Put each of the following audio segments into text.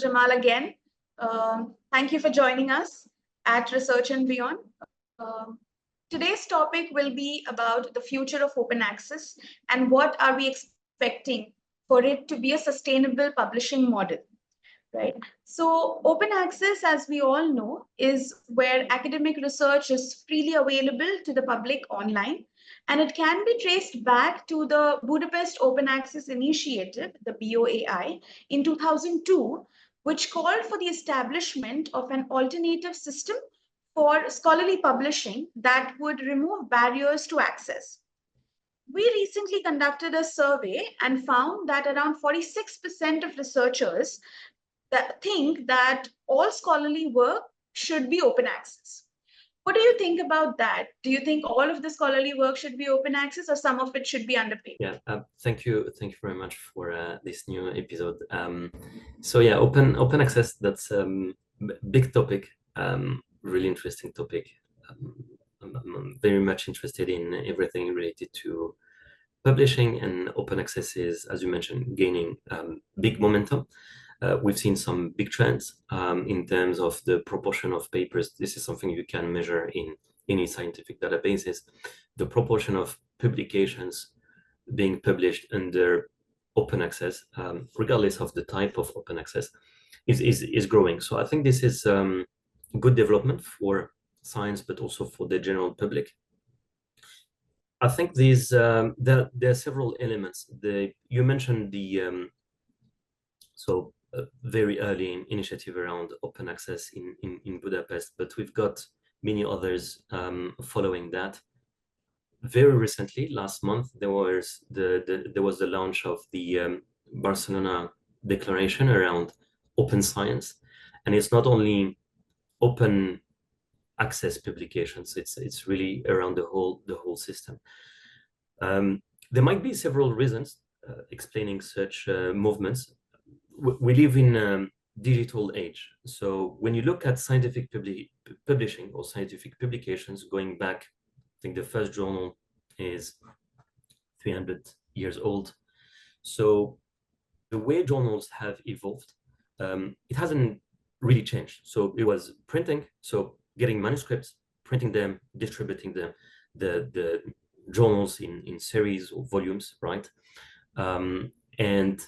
Jamal again. Thank you for joining us at Research and Beyond. Um, Today's topic will be about the future of open access and what are we expecting for it to be a sustainable publishing model, right? So open access, as we all know, is where academic research is freely available to the public online, and it can be traced back to the Budapest Open Access Initiative, the BOAI, in 2002, which called for the establishment of an alternative system for scholarly publishing that would remove barriers to access. We recently conducted a survey and found that around 46% of researchers that think that all scholarly work should be open access. What do you think about that? Do you think all of the scholarly work should be open access or some of it should be underpaid? Yeah, thank you very much for this new episode. So yeah, open access, that's big topic, really interesting topic. I'm very much interested in everything related to publishing, and open access is, as you mentioned, gaining big momentum. We've seen some big trends in terms of the proportion of papers. This is something you can measure in any scientific databases. The proportion of publications being published under open access, regardless of the type of open access, is growing. So I think this is good development for science, but also for the general public. I think these there are several elements. You mentioned the very early initiative around open access in Budapest, but we've got many others following that. Very recently, last month, there was the launch of the Barcelona Declaration around open science, and it's not only open access publications; it's really around the whole system. There might be several reasons explaining such movements. We live in a digital age. So when you look at scientific publishing or scientific publications going back, I think the first journal is 300 years old. So the way journals have evolved, it hasn't really changed. So it was printing, so getting manuscripts, printing them, distributing them, the journals in series or volumes, right? And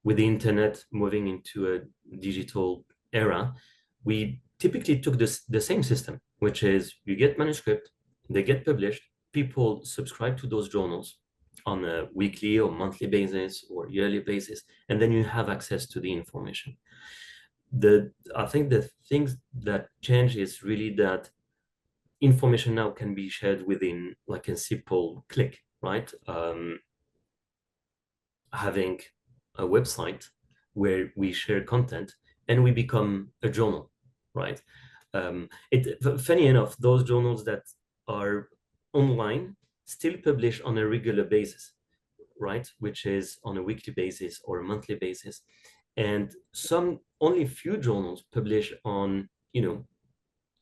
with the internet moving into a digital era, we typically took the same system, which is you get manuscript, they get published, people subscribe to those journals on a weekly or monthly basis or yearly basis, and then you have access to the information. I think the things that change is really that information now can be shared within like a simple click, right? Having a website where we share content and we become a journal, right? Funny enough, those journals that are online still publish on a regular basis, right? Which is on a weekly basis or a monthly basis. And only few journals publish on,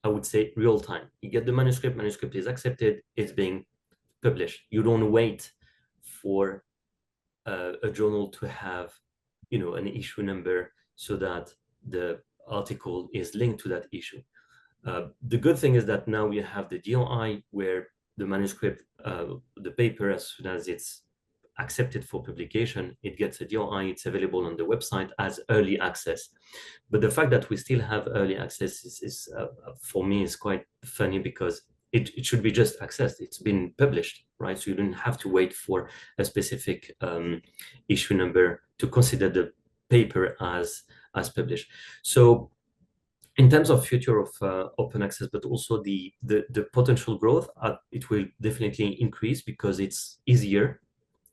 I would say real time. You get the manuscript is accepted, it's being published. You don't wait for a journal to have, an issue number so that the article is linked to that issue. The good thing is that now we have the DOI, where the manuscript, the paper, as soon as it's accepted for publication, it gets a DOI, it's available on the website as early access. But the fact that we still have early access is for me, is quite funny, because it should be just accessed. It's been published, right? So you don't have to wait for a specific issue number to consider the paper as published. So in terms of future of open access, but also the potential growth, it will definitely increase because it's easier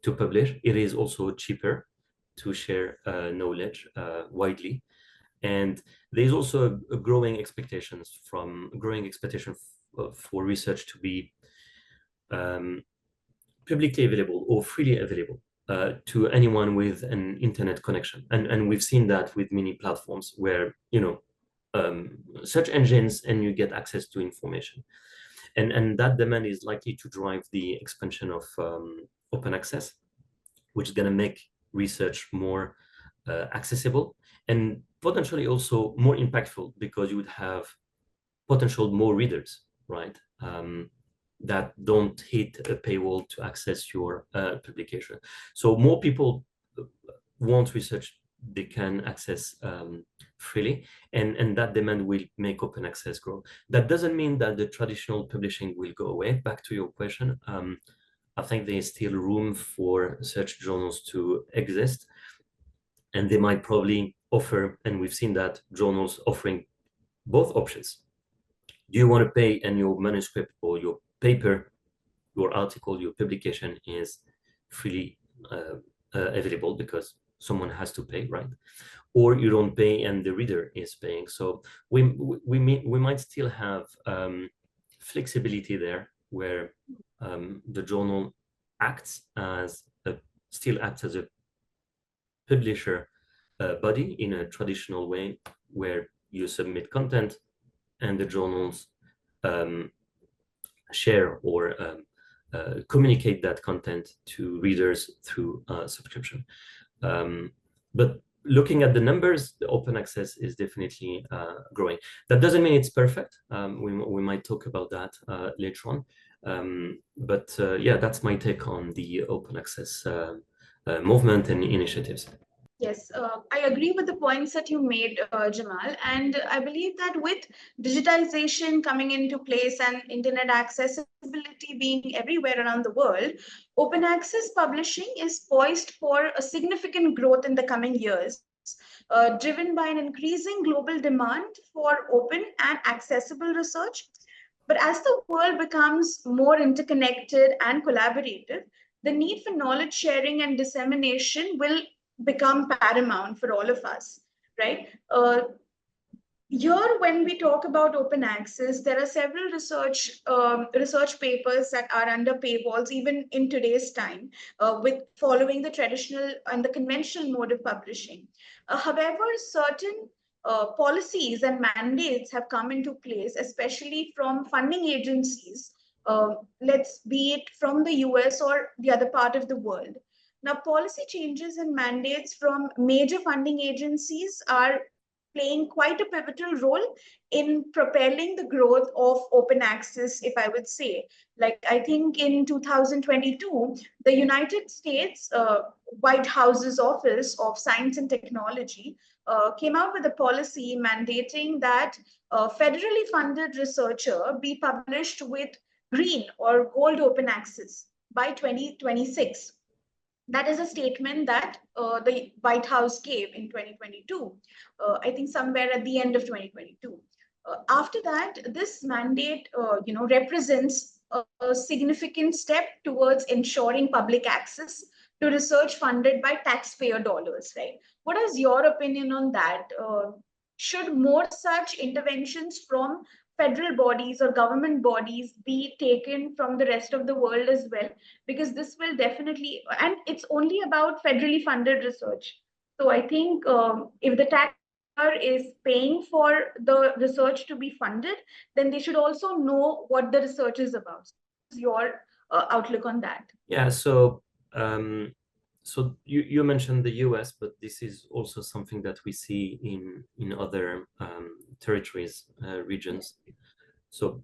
to publish. It is also cheaper to share knowledge widely. And there's also a growing expectation for research to be publicly available or freely available to anyone with an internet connection. And we've seen that with many platforms where, search engines, and you get access to information. And that demand is likely to drive the expansion of open access, which is going to make research more accessible. And potentially also more impactful because you would have potential more readers, right? That don't hit a paywall to access your publication. So more people want research they can access freely, and that demand will make open access grow. That doesn't mean that the traditional publishing will go away. Back to your question, I think there's still room for such journals to exist, and they might probably offer, and we've seen that journals offering both options. Do you want to pay and your manuscript or your paper, your article, your publication is freely available because someone has to pay, right? Or you don't pay and the reader is paying. So we might still have flexibility there where the journal still acts as a publisher body in a traditional way where you submit content and the journals share or communicate that content to readers through subscription. But looking at the numbers, the open access is definitely growing. That doesn't mean it's perfect. We might talk about that later on. But yeah, that's my take on the open access movement and initiatives. Yes, I agree with the points that you made, Jamal. And I believe that with digitization coming into place and internet accessibility being everywhere around the world, open access publishing is poised for a significant growth in the coming years, driven by an increasing global demand for open and accessible research. But as the world becomes more interconnected and collaborative, the need for knowledge sharing and dissemination will become paramount for all of us, right? Here, when we talk about open access, there are several research papers that are under paywalls, even in today's time, with following the traditional and the conventional mode of publishing. However, certain policies and mandates have come into place, especially from funding agencies. Let's be it from the US or the other part of the world. Now, policy changes and mandates from major funding agencies are playing quite a pivotal role in propelling the growth of open access, if I would say. Like, I think in 2022, the United States White House's Office of Science and Technology came out with a policy mandating that federally funded researcher be published with green or gold open access by 2026. That is a statement that the White House gave in 2022, I think somewhere at the end of 2022. After that, this mandate, represents a significant step towards ensuring public access to research funded by taxpayer dollars, right? What is your opinion on that? Should more such interventions from federal bodies or government bodies be taken from the rest of the world as well? Because this will definitely, and it's only about federally funded research. So I think if the taxpayer is paying for the research to be funded, then they should also know what the research is about. Your outlook on that? Yeah, um, so you mentioned the US, but this is also something that we see in other territories, regions. So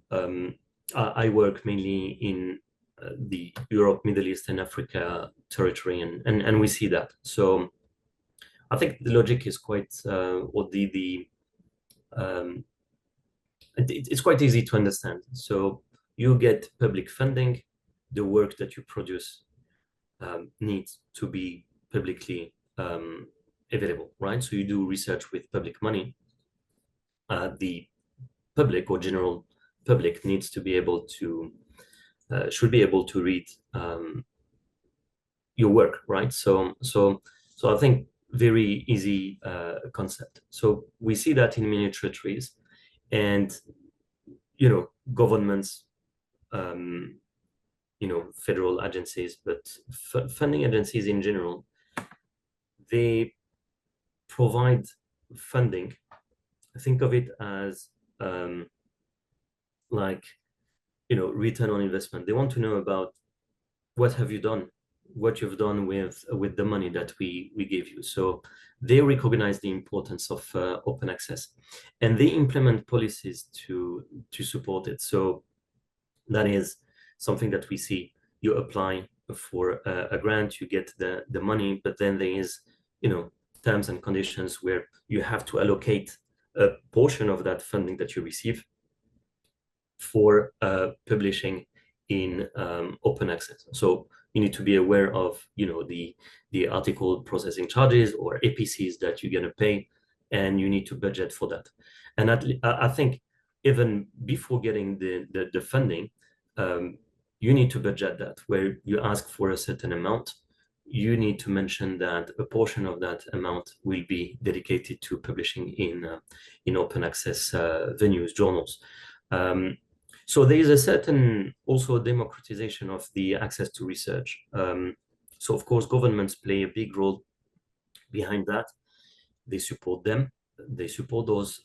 I work mainly in the Europe, Middle East, and Africa territory, and we see that. So I think the logic is quite, or it's quite easy to understand. So you get public funding, the work that you produce needs to be publicly available, right? So you do research with public money. The public or general public needs to be able to should be able to read your work, right? So I think very easy concept. So we see that in many trees, and governments, federal agencies, but funding agencies in general, they provide funding. Think of it as like return on investment. They want to know about what have you done what you've done with the money that we give you. So they recognize the importance of open access, and they implement policies to support it. So that is something that we see. You apply for a grant, you get the money, but then there is, terms and conditions where you have to allocate a portion of that funding that you receive for publishing in open access. So you need to be aware of, the article processing charges or APCs that you're going to pay, and you need to budget for that. And I think even before getting the funding, you need to budget that, where you ask for a certain amount. You need to mention that a portion of that amount will be dedicated to publishing in open access venues, journals. So there is a certain also democratization of the access to research. So of course, governments play a big role behind that. They support them. They support those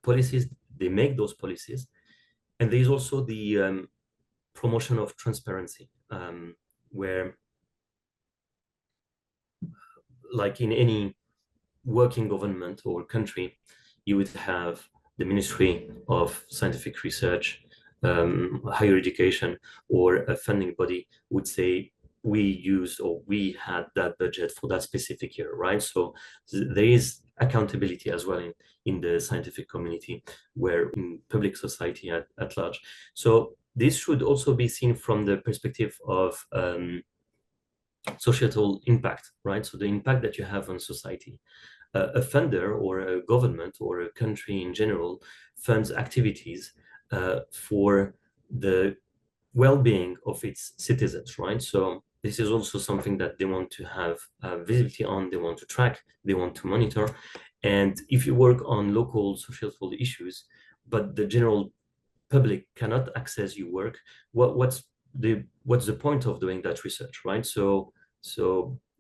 policies. They make those policies. And there is also the promotion of transparency, where, like in any working government or country, you would have the Ministry of Scientific Research, higher education, or a funding body would say, we used or we had that budget for that specific year, right? So there is accountability as well in the scientific community, where in public society at large. So this should also be seen from the perspective of societal impact, right? So the impact that you have on society. A funder or a government or a country in general funds activities for the well-being of its citizens, right? So this is also something that they want to have visibility on, they want to track, they want to monitor. And if you work on local societal issues, but the general public cannot access your work, what's the point of doing that research, right? So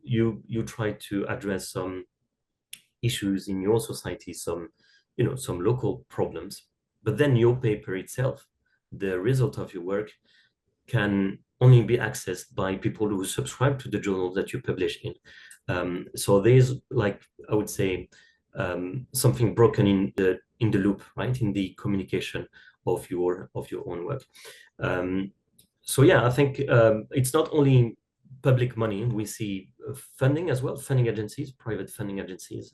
you try to address some issues in your society, some local problems, but then your paper itself, the result of your work, can only be accessed by people who subscribe to the journal that you publish in. So there's, like, I would say, something broken in the loop, right, in the communication of your own work. So yeah, I think it's not only public money. We see funding as well, funding agencies, private funding agencies,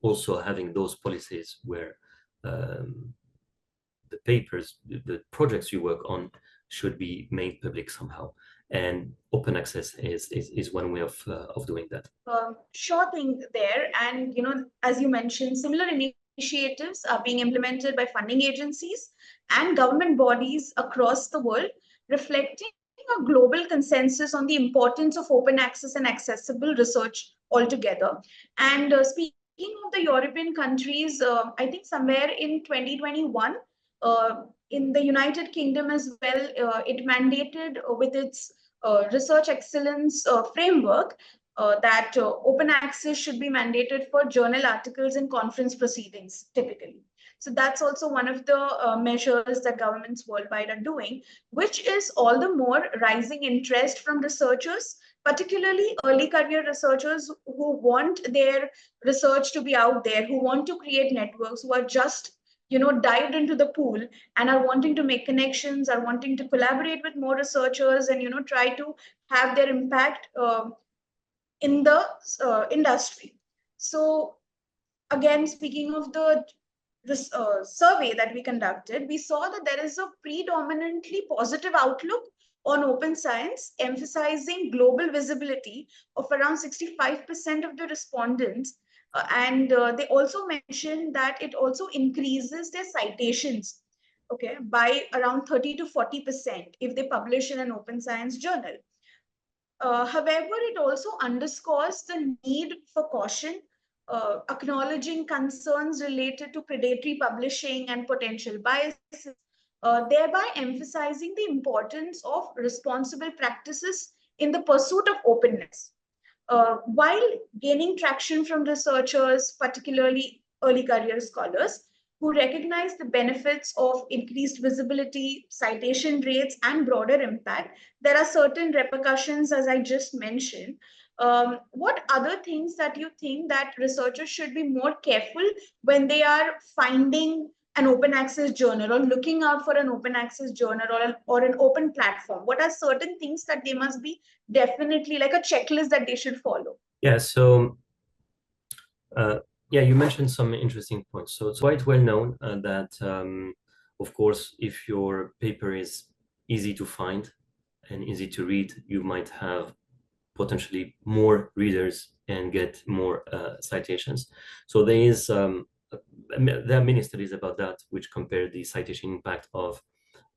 also having those policies where the papers, the projects you work on should be made public somehow. And open access is one way of doing that. Sure thing there. And, as you mentioned, similar initiatives are being implemented by funding agencies and government bodies across the world, reflecting a global consensus on the importance of open access and accessible research altogether. And speaking of the European countries, I think somewhere in 2021, in the United Kingdom as well, it mandated with its research excellence framework that open access should be mandated for journal articles and conference proceedings, typically. So that's also one of the measures that governments worldwide are doing, which is all the more rising interest from researchers, particularly early career researchers who want their research to be out there, who want to create networks, who are just dived into the pool and are wanting to make connections, are wanting to collaborate with more researchers and try to have their impact in the industry. So again, speaking of this survey that we conducted, we saw that there is a predominantly positive outlook on open science, emphasizing global visibility of around 65% of the respondents. And they also mentioned that it also increases their citations, okay, by around 30 to 40% if they publish in an open science journal. However, it also underscores the need for caution, acknowledging concerns related to predatory publishing and potential biases, thereby emphasizing the importance of responsible practices in the pursuit of openness. While gaining traction from researchers, particularly early career scholars, who recognize the benefits of increased visibility, citation rates, and broader impact. There are certain repercussions, as I just mentioned. What other things that you think that researchers should be more careful when they are finding an open access journal or looking out for an open access journal or an open platform? What are certain things that they must be definitely like a checklist that they should follow? Yeah, so yeah, you mentioned some interesting points. So it's quite well known that, of course, if your paper is easy to find and easy to read, you might have potentially more readers and get more citations. So there are many studies about that which compare the citation impact of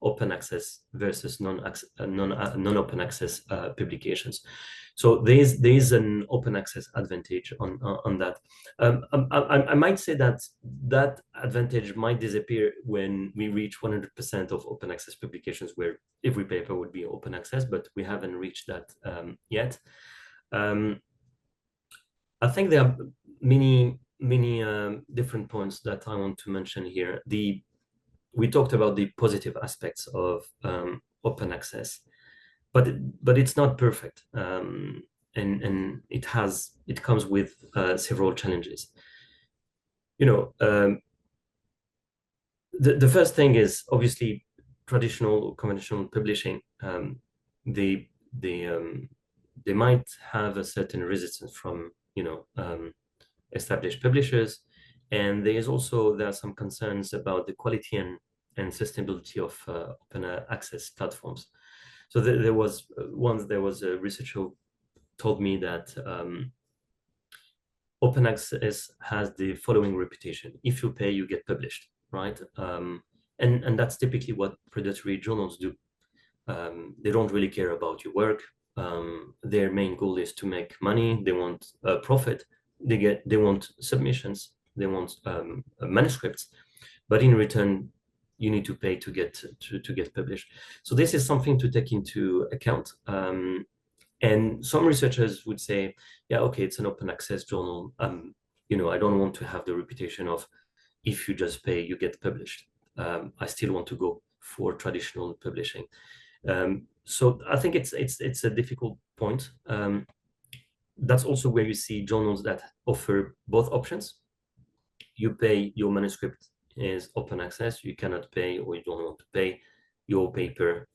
open access versus non-open access publications. So there is an open access advantage on that. I might say that that advantage might disappear when we reach 100% of open access publications, where every paper would be open access, but we haven't reached that yet. I think there are many different points that I want to mention here. We talked about the positive aspects of open access, but it's not perfect, and it comes with several challenges. The first thing is obviously traditional conventional publishing. They might have a certain resistance from established publishers, and there are some concerns about the quality and sustainability of open access platforms. So there was a researcher who told me that open access has the following reputation: if you pay, you get published, right? And that's typically what predatory journals do. They don't really care about your work. Their main goal is to make money. They want profit. They want submissions. They want manuscripts, but in return, you need to pay to get published. So this is something to take into account. And some researchers would say, yeah, okay, it's an open access journal. I don't want to have the reputation of if you just pay, you get published. I still want to go for traditional publishing. So I think it's a difficult point. That's also where you see journals that offer both options. You pay, your manuscript is open access. You cannot pay, or you don't want to pay, your paper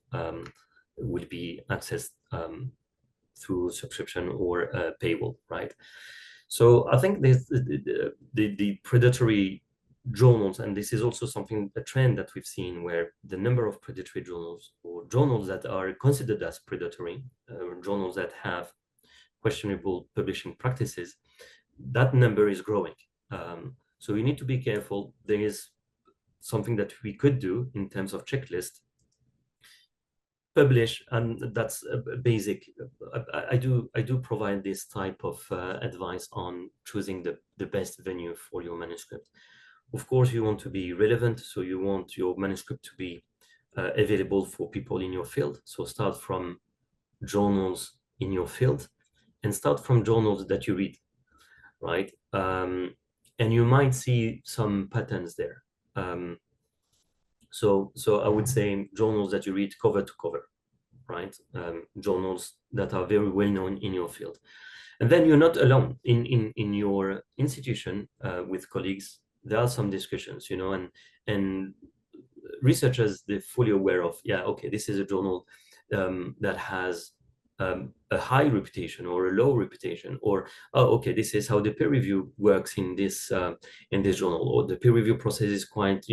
will be accessed through subscription or paywall, right? So I think the predatory journals, and this is also a trend that we've seen, where the number of predatory journals or journals that are considered as predatory, journals that have questionable publishing practices, that number is growing. So we need to be careful. There is something that we could do in terms of checklist: publish, and that's a basic. I do provide this type of advice on choosing the best venue for your manuscript. Of course, you want to be relevant, so you want your manuscript to be available for people in your field. So start from journals in your field, and start from journals that you read, right? And you might see some patterns there. So I would say journals that you read cover to cover, right? Journals that are very well known in your field. And then you're not alone in your institution with colleagues. There are some discussions, and researchers, they're fully aware of, yeah, okay, this is a journal that has a high reputation or a low reputation, or, oh, okay, this is how the peer review works in this journal, or the peer review process is quite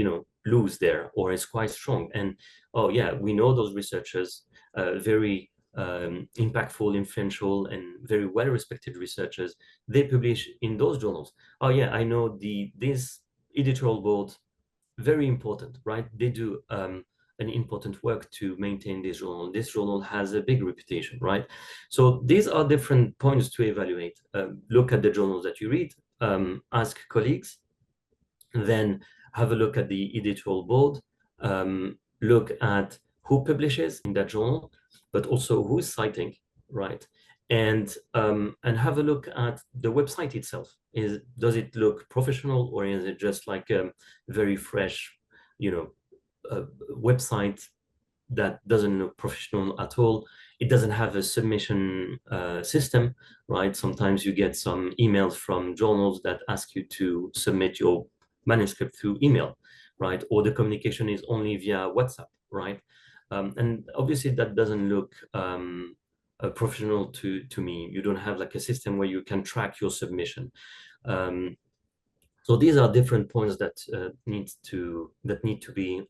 loose there, or it's quite strong. And oh yeah, we know those researchers, very impactful, influential, and very well respected researchers, they publish in those journals. Oh yeah, I know this editorial board, very important, right? They do an important work to maintain this journal. This journal has a big reputation, right? So these are different points to evaluate. Look at the journals that you read, ask colleagues, then have a look at the editorial board, look at who publishes in that journal, but also who's citing, right? and have a look at the website itself. Does it look professional, or is it just like a very fresh, website that doesn't look professional at all? It doesn't have a submission system, right? Sometimes you get some emails from journals that ask you to submit your manuscript through email, right? Or the communication is only via WhatsApp, right? And obviously that doesn't look professional to me. You don't have like a system where you can track your submission. So these are different points that need to be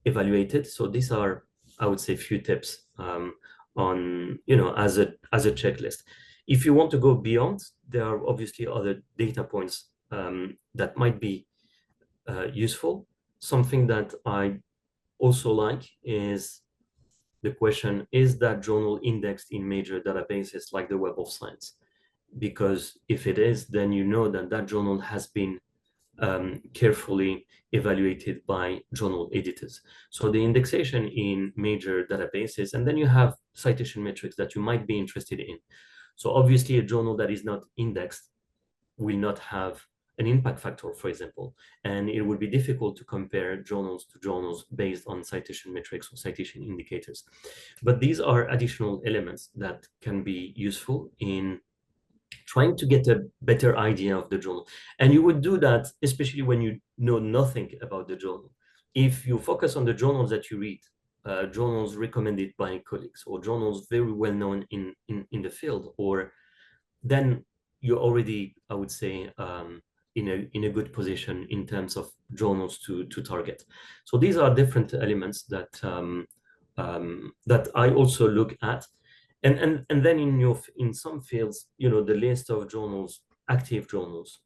evaluated. So these are, I would say, few tips on, as a checklist. If you want to go beyond, there are obviously other data points that might be useful. Something that I also like is the question, is that journal indexed in major databases like the Web of Science? Because if it is, then you know that that journal has been carefully evaluated by journal editors. So the indexation in major databases, and then you have citation metrics that you might be interested in. So obviously a journal that is not indexed will not have an impact factor, for example, and it would be difficult to compare journals to journals based on citation metrics or citation indicators. But these are additional elements that can be useful in trying to get a better idea of the journal. And you would do that, especially when you know nothing about the journal. If you focus on the journals that you read, journals recommended by colleagues, or journals very well known in the field, or then you're already, I would say, in a good position in terms of journals to target. So these are different elements that that I also look at. And then in some fields, the list of journals, active journals,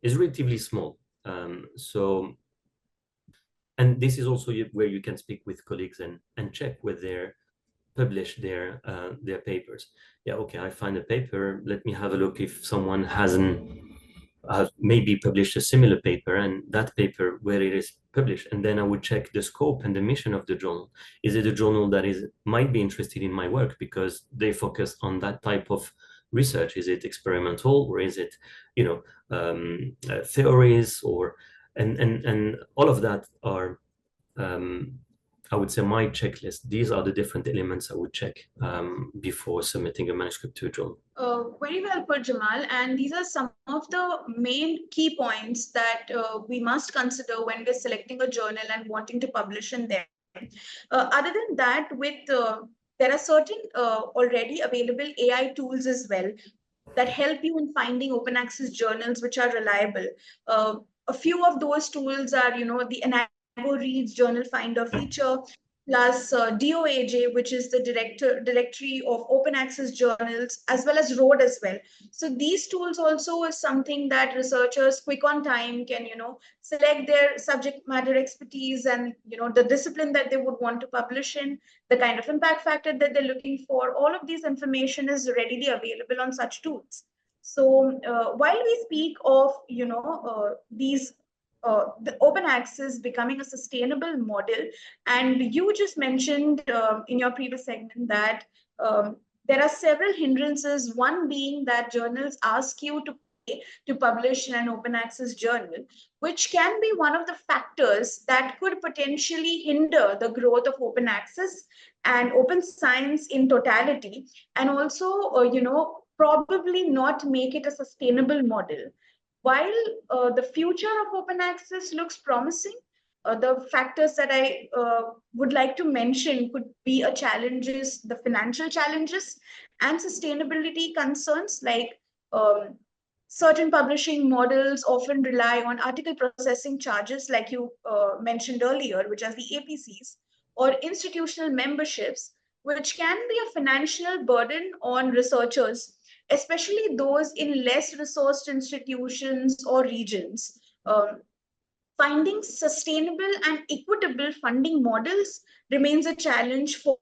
is relatively small. So, and this is also where you can speak with colleagues and check whether they're publish their papers. Yeah, okay, I find a paper. Let me have a look if someone hasn't maybe published a similar paper, and that paper where it is published, and then I would check the scope and the mission of the journal. Is it a journal that might be interested in my work because they focus on that type of research? Is it experimental, or is it theories, or and all of that are I would say my checklist. These are the different elements I would check before submitting a manuscript to a journal. Very well put, Jamal. And these are some of the main key points that we must consider when we're selecting a journal and wanting to publish in them. Other than that, there are certain already available AI tools as well that help you in finding open access journals which are reliable. A few of those tools are, the Enago Reads Journal Finder feature, plus DOAJ, which is the directory of open access journals, as well as ROAD as well. So these tools also is something that researchers quick on time can, select their subject matter expertise and, the discipline that they would want to publish in, the kind of impact factor that they're looking for. All of these information is readily available on such tools. So while we speak of, these the open access becoming a sustainable model, and you just mentioned in your previous segment that there are several hindrances, one being that journals ask you to pay to publish in an open access journal, which can be one of the factors that could potentially hinder the growth of open access and open science in totality, and also, probably not make it a sustainable model. While the future of open access looks promising, the factors that I would like to mention could be the financial challenges and sustainability concerns, like um, certain publishing models often rely on article processing charges, like you mentioned earlier, which are the APCs, or institutional memberships, which can be a financial burden on researchers, especially those in less resourced institutions or regions. Finding sustainable and equitable funding models remains a challenge for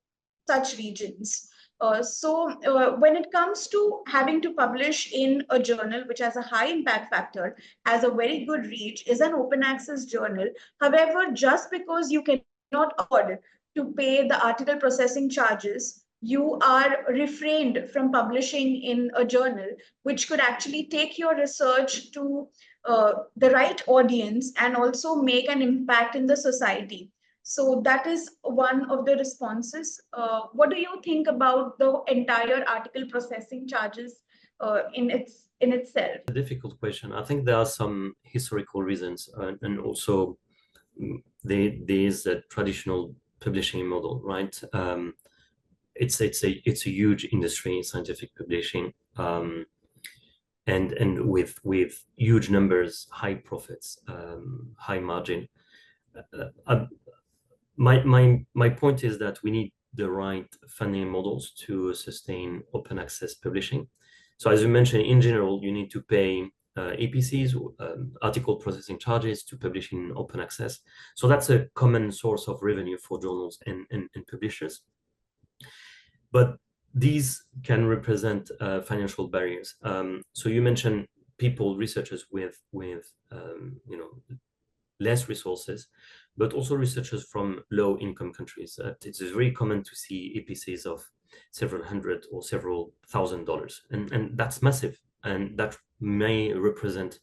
such regions. When it comes to having to publish in a journal which has a high impact factor, has a very good reach, is an open access journal. However, just because you cannot afford to pay the article processing charges, you are refrained from publishing in a journal, which could actually take your research to the right audience and also make an impact in the society. So that is one of the responses. What do you think about the entire article processing charges in itself? A difficult question. I think there are some historical reasons, and also there is a traditional publishing model, right? It's a huge industry, scientific publishing, and with huge numbers, high profits, high margin. Uh, my point is that we need the right funding models to sustain open access publishing. So as you mentioned, in general, you need to pay APCs, article processing charges, to publish in open access. So that's a common source of revenue for journals and publishers. But these can represent financial barriers. So you mentioned people, researchers with less resources, but also researchers from low-income countries. It's very common to see APCs of several hundred or several $1,000s, and that's massive, and that may represent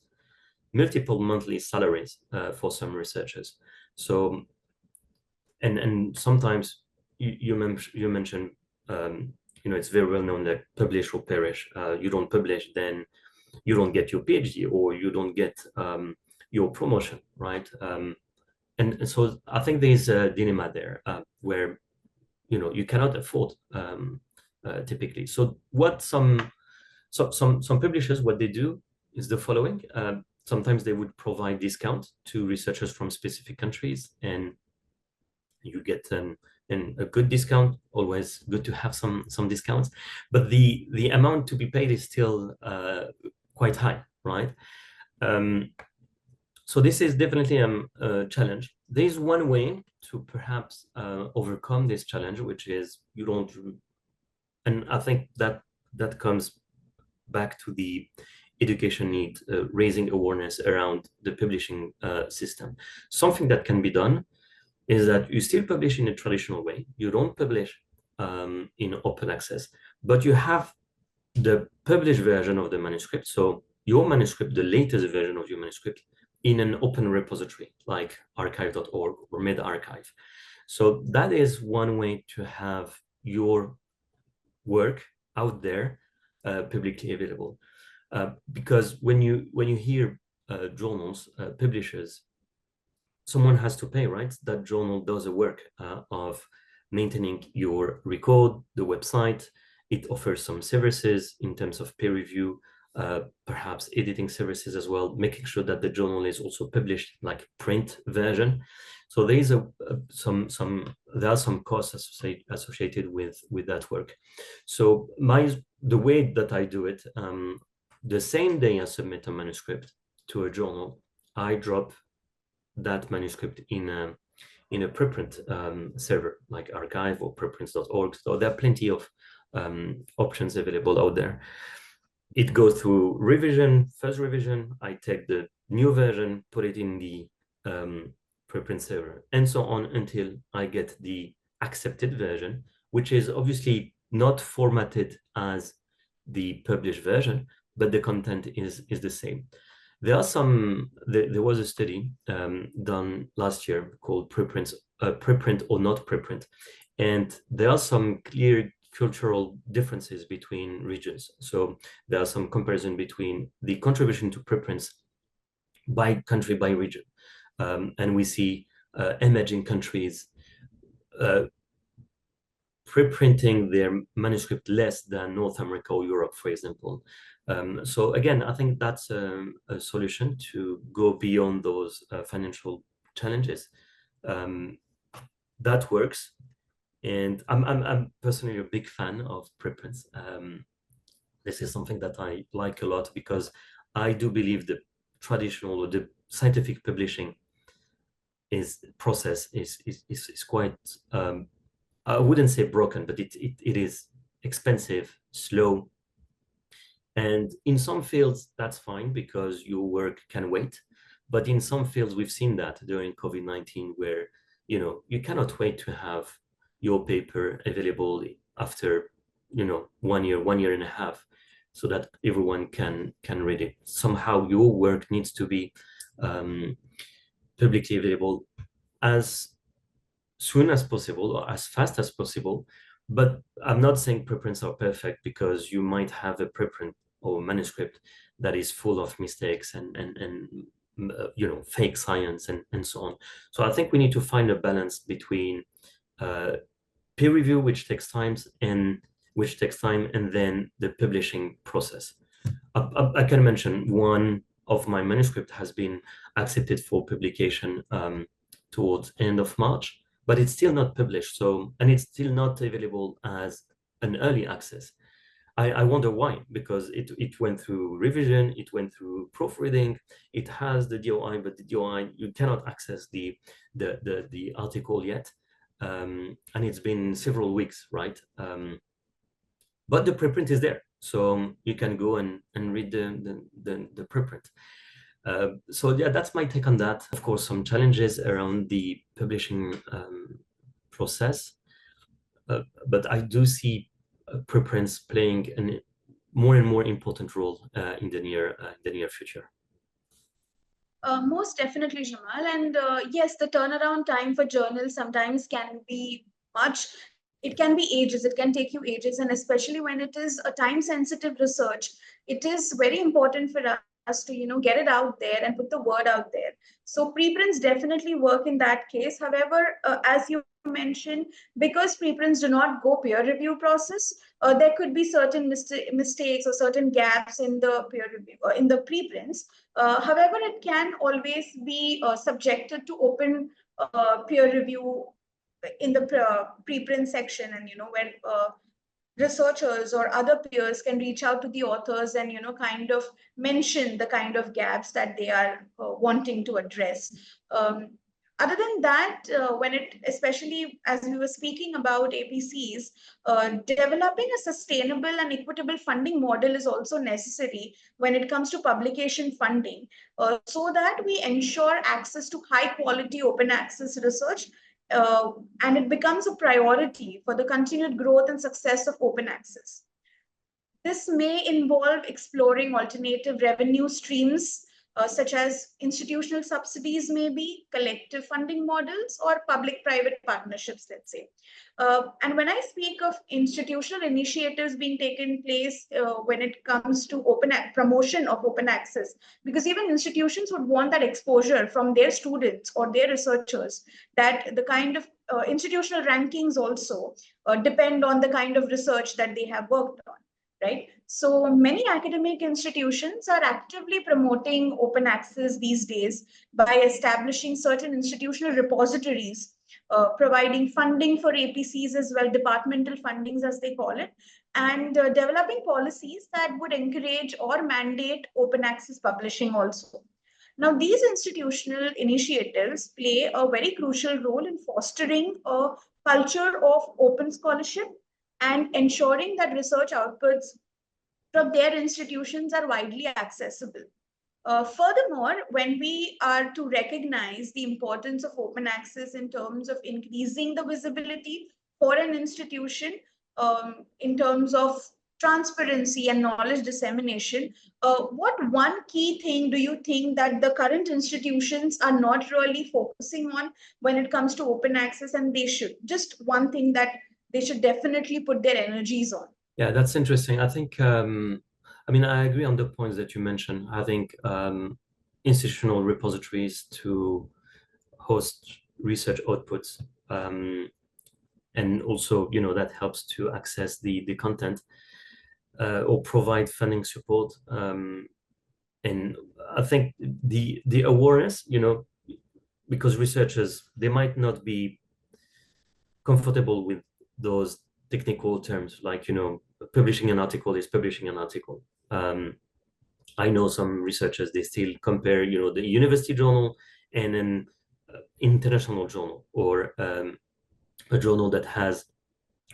multiple monthly salaries for some researchers. So, and sometimes you mentioned, it's very well known that publish or perish. You don't publish, then you don't get your PhD, or you don't get your promotion, right? And so I think there's a dilemma there where you cannot afford typically. So what some publishers, what they do is the following. Sometimes they would provide discount to researchers from specific countries, and you get a good discount. Always good to have some discounts, but the amount to be paid is still quite high, right? So this is definitely a challenge. There is one way to perhaps overcome this challenge, which is you don't, and I think that comes back to the education need, raising awareness around the publishing system. Something that can be done is that you still publish in a traditional way. You don't publish in open access, but you have the published version of the manuscript. So your manuscript, the latest version of your manuscript, in an open repository like archive.org or medRxiv. So that is one way to have your work out there publicly available. Because when you hear journals, publishers, someone has to pay, right? That journal does the work of maintaining your record, the website. It offers some services in terms of peer review, perhaps editing services as well, making sure that the journal is also published like print version. So there is there are some costs associated with that work. So the way that I do it, the same day I submit a manuscript to a journal, I drop that manuscript in a preprint server like archive or preprints.org. So there are plenty of options available out there. It goes through revision, first revision. I take the new version, put it in the preprint server, and so on until I get the accepted version, which is obviously not formatted as the published version, but the content is the same. There was a study done last year called preprint or not preprint, and there are some clear cultural differences between regions. So there are some comparison between the contribution to preprints by country, by region, and we see emerging countries preprinting their manuscript less than North America or Europe, for example. So again, I think that's a solution to go beyond those financial challenges. That works, and I'm personally a big fan of preprints. This is something that I like a lot because I do believe the traditional or the scientific publishing process is quite I wouldn't say broken, but it is expensive, slow. And in some fields, that's fine because your work can wait. But in some fields, we've seen that during COVID-19, where you cannot wait to have your paper available after 1 year and a half, so that everyone can read it. Somehow your work needs to be publicly available as soon as possible or as fast as possible. But I'm not saying preprints are perfect, because you might have a preprint or manuscript that is full of mistakes and fake science and so on. So I think we need to find a balance between peer review, which takes time, and then the publishing process. I can mention one of my manuscript has been accepted for publication towards end of March, but it's still not published. And it's still not available as an early access. I wonder why, because it went through revision, it went through proofreading, it has the DOI, but the DOI, you cannot access the article yet. And it's been several weeks, right? But the preprint is there, so you can go and read the preprint. So yeah, that's my take on that. Of course, some challenges around the publishing process, but I do see preprints playing a more and more important role in the near future. Most definitely, Jamal. And yes, the turnaround time for journals sometimes can be much. It can be ages, it can take you ages. And especially when it is a time sensitive research, it is very important for us to, get it out there and put the word out there. So preprints definitely work in that case. However, as you mentioned, because preprints do not go peer review process, there could be certain mistakes or certain gaps in the peer review in the preprints. However, it can always be subjected to open peer review in the preprint section, and where researchers or other peers can reach out to the authors and kind of mention the kind of gaps that they are wanting to address. Other than that, when it, especially as we were speaking about APCs, developing a sustainable and equitable funding model is also necessary when it comes to publication funding, so that we ensure access to high quality open access research, uh, and it becomes a priority for the continued growth and success of open access. This may involve exploring alternative revenue streams, such as institutional subsidies, maybe collective funding models, or public-private partnerships, let's say. And when I speak of institutional initiatives being taken place when it comes to promotion of open access, because even institutions would want that exposure from their students or their researchers, that the kind of institutional rankings also depend on the kind of research that they have worked on, right? So many academic institutions are actively promoting open access these days by establishing certain institutional repositories, providing funding for APCs as well, departmental fundings as they call it, and developing policies that would encourage or mandate open access publishing also. Now, these institutional initiatives play a very crucial role in fostering a culture of open scholarship and ensuring that research outputs from their institutions are widely accessible. Furthermore, when we are to recognize the importance of open access in terms of increasing the visibility for an institution, in terms of transparency and knowledge dissemination, what one key thing do you think that the current institutions are not really focusing on when it comes to open access, and they should? Just one thing that they should definitely put their energies on. Yeah, that's interesting. I think, I agree on the points that you mentioned. I think institutional repositories to host research outputs, and also, that helps to access the content, or provide funding support. And I think the awareness, because researchers, they might not be comfortable with those technical terms, like, publishing an article is publishing an article. I know some researchers, they still compare, the university journal and an international journal, or a journal that has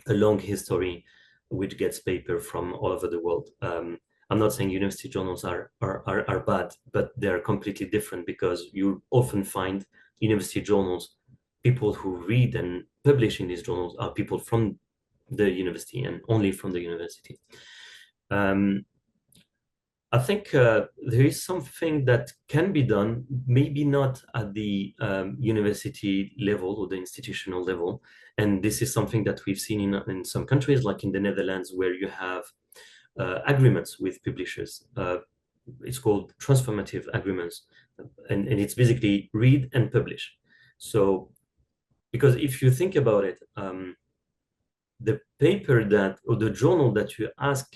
a long history, which gets paper from all over the world. I'm not saying university journals are bad, but they're completely different, because you often find university journals, people who read and publish in these journals are people from the university and only from the university. I think there is something that can be done, maybe not at the university level or the institutional level. And this is something that we've seen in some countries, like in the Netherlands, where you have agreements with publishers. It's called transformative agreements. And it's basically read and publish. So, because if you think about it, the paper that, or the journal that you ask,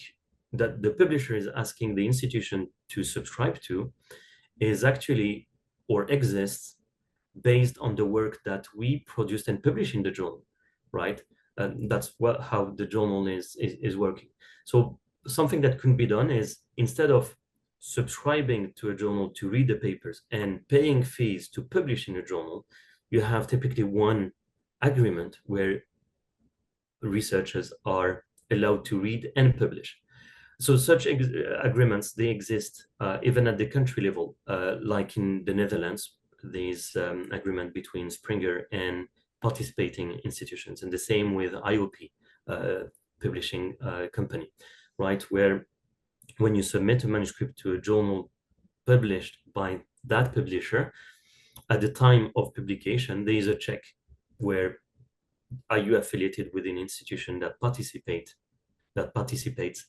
that the publisher is asking the institution to subscribe to, is actually, or exists, based on the work that we produced and published in the journal, right? And that's how the journal is working. So something that can be done is, instead of subscribing to a journal to read the papers and paying fees to publish in a journal, you have typically one agreement where researchers are allowed to read and publish. So such agreements, they exist even at the country level, like in the Netherlands. There's agreement between Springer and participating institutions, and the same with IOP, publishing company, right? Where when you submit a manuscript to a journal published by that publisher, at the time of publication, there is a check where, are you affiliated with an institution that participates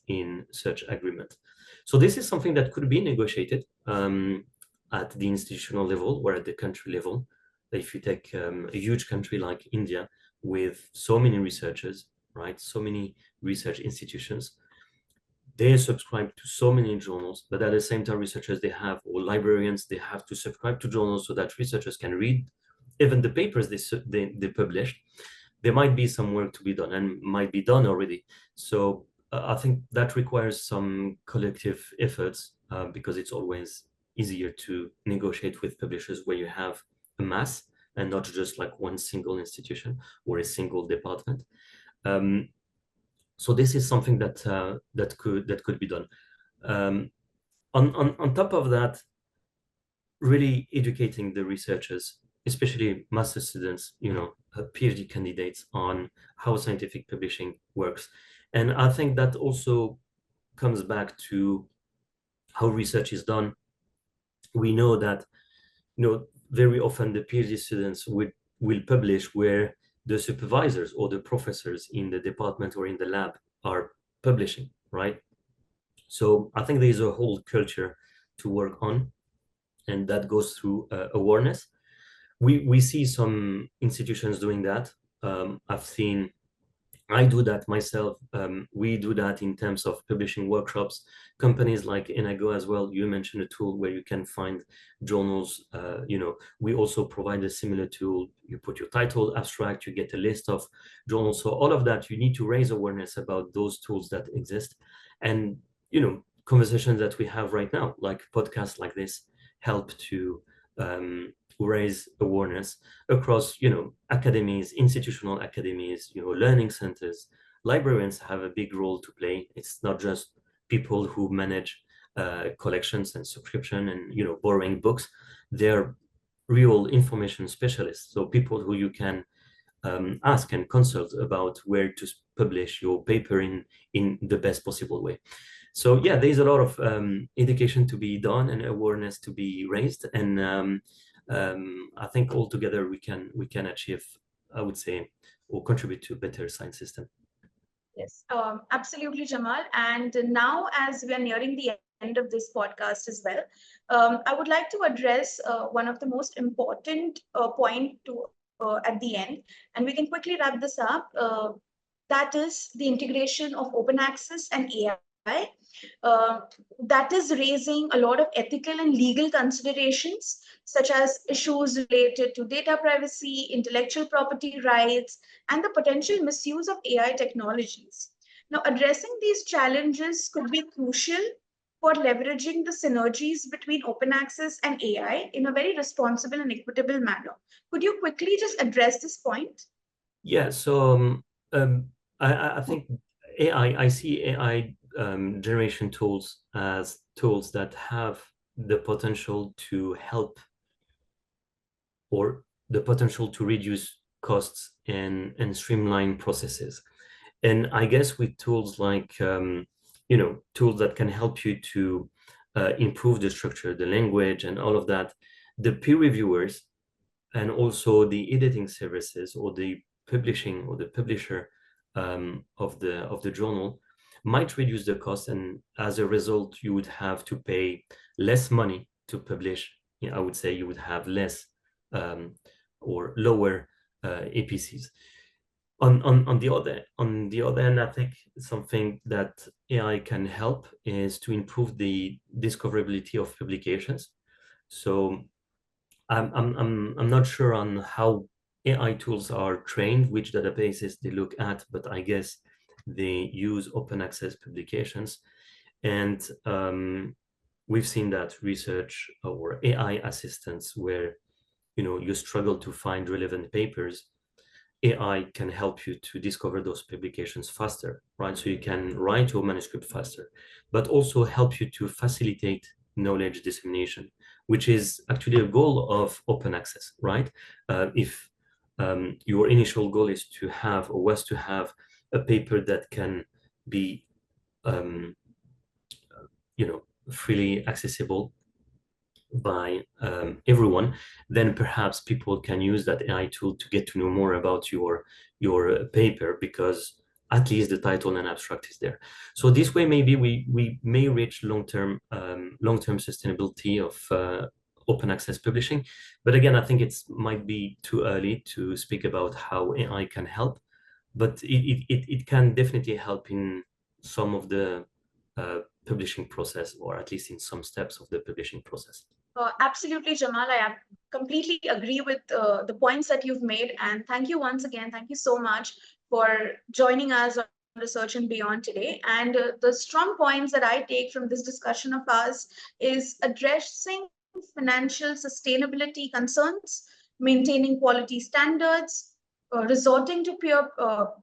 in such agreement? So this is something that could be negotiated at the institutional level or at the country level. If you take a huge country like India with so many researchers, right, so many research institutions, they subscribe to so many journals, but at the same time, researchers, they have, or librarians, they have to subscribe to journals so that researchers can read even the papers they published. There might be some work to be done, and might be done already. So I think that requires some collective efforts, because it's always easier to negotiate with publishers where you have a mass and not just like one single institution or a single department. So this is something that could be done. On top of that, really educating the researchers, especially master students, PhD candidates, on how scientific publishing works. And I think that also comes back to how research is done. We know that, very often the PhD students will publish where the supervisors or the professors in the department or in the lab are publishing, right? So I think there's a whole culture to work on, and that goes through awareness. We see some institutions doing that. I do that myself. We do that in terms of publishing workshops. Companies like Enago as well. You mentioned a tool where you can find journals. We also provide a similar tool. You put your title, abstract, you get a list of journals. So all of that, you need to raise awareness about those tools that exist. And, conversations that we have right now, like podcasts like this, help to raise awareness across, academies, institutional academies, learning centers. Librarians have a big role to play. It's not just people who manage collections and subscription and, borrowing books. They're real information specialists. So people who you can ask and consult about where to publish your paper in the best possible way. So yeah, there's a lot of education to be done and awareness to be raised, and I think altogether we can achieve, I would say, or contribute to a better science system. Yes, absolutely, Jamal. And now, as we are nearing the end of this podcast as well, I would like to address one of the most important point at the end, and we can quickly wrap this up. That is the integration of open access and AI. That is raising a lot of ethical and legal considerations, such as issues related to data privacy, intellectual property rights, and the potential misuse of AI technologies. Now, addressing these challenges could be crucial for leveraging the synergies between open access and AI in a very responsible and equitable manner. Could you quickly just address this point? Yeah, so I think I see AI generation tools as tools that have the potential to help, or the potential to reduce costs and streamline processes. And I guess with tools like, tools that can help you to improve the structure, the language, and all of that, the peer reviewers and also the editing services or the publishing or the publisher of the journal might reduce the cost, and as a result, you would have to pay less money to publish. I would say you would have less or lower APCs. On the other hand, I think something that AI can help is to improve the discoverability of publications. So I'm not sure on how AI tools are trained, which databases they look at, but I guess they use open access publications. And we've seen that research or AI assistants where you struggle to find relevant papers, AI can help you to discover those publications faster, right? So you can write your manuscript faster, but also help you to facilitate knowledge dissemination, which is actually a goal of open access, right? If your initial goal is to have or was to have a paper that can be, freely accessible by everyone, then perhaps people can use that AI tool to get to know more about your paper, because at least the title and abstract is there. So this way, maybe we may reach long-term sustainability of open access publishing. But again, I think it might be too early to speak about how AI can help, but it can definitely help in some of the publishing process, or at least in some steps of the publishing process. Absolutely, Jamal. I completely agree with the points that you've made. And thank you once again. Thank you so much for joining us on Research and Beyond today. And the strong points that I take from this discussion of ours is addressing financial sustainability concerns, maintaining quality standards, resorting to peer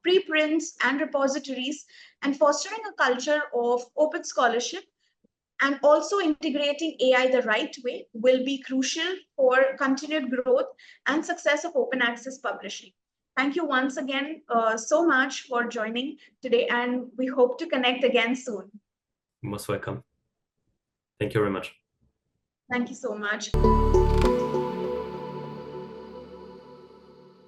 preprints and repositories, and fostering a culture of open scholarship, and also integrating AI the right way will be crucial for continued growth and success of open access publishing. Thank you once again so much for joining today, and we hope to connect again soon. You're most welcome. Thank you very much. Thank you so much.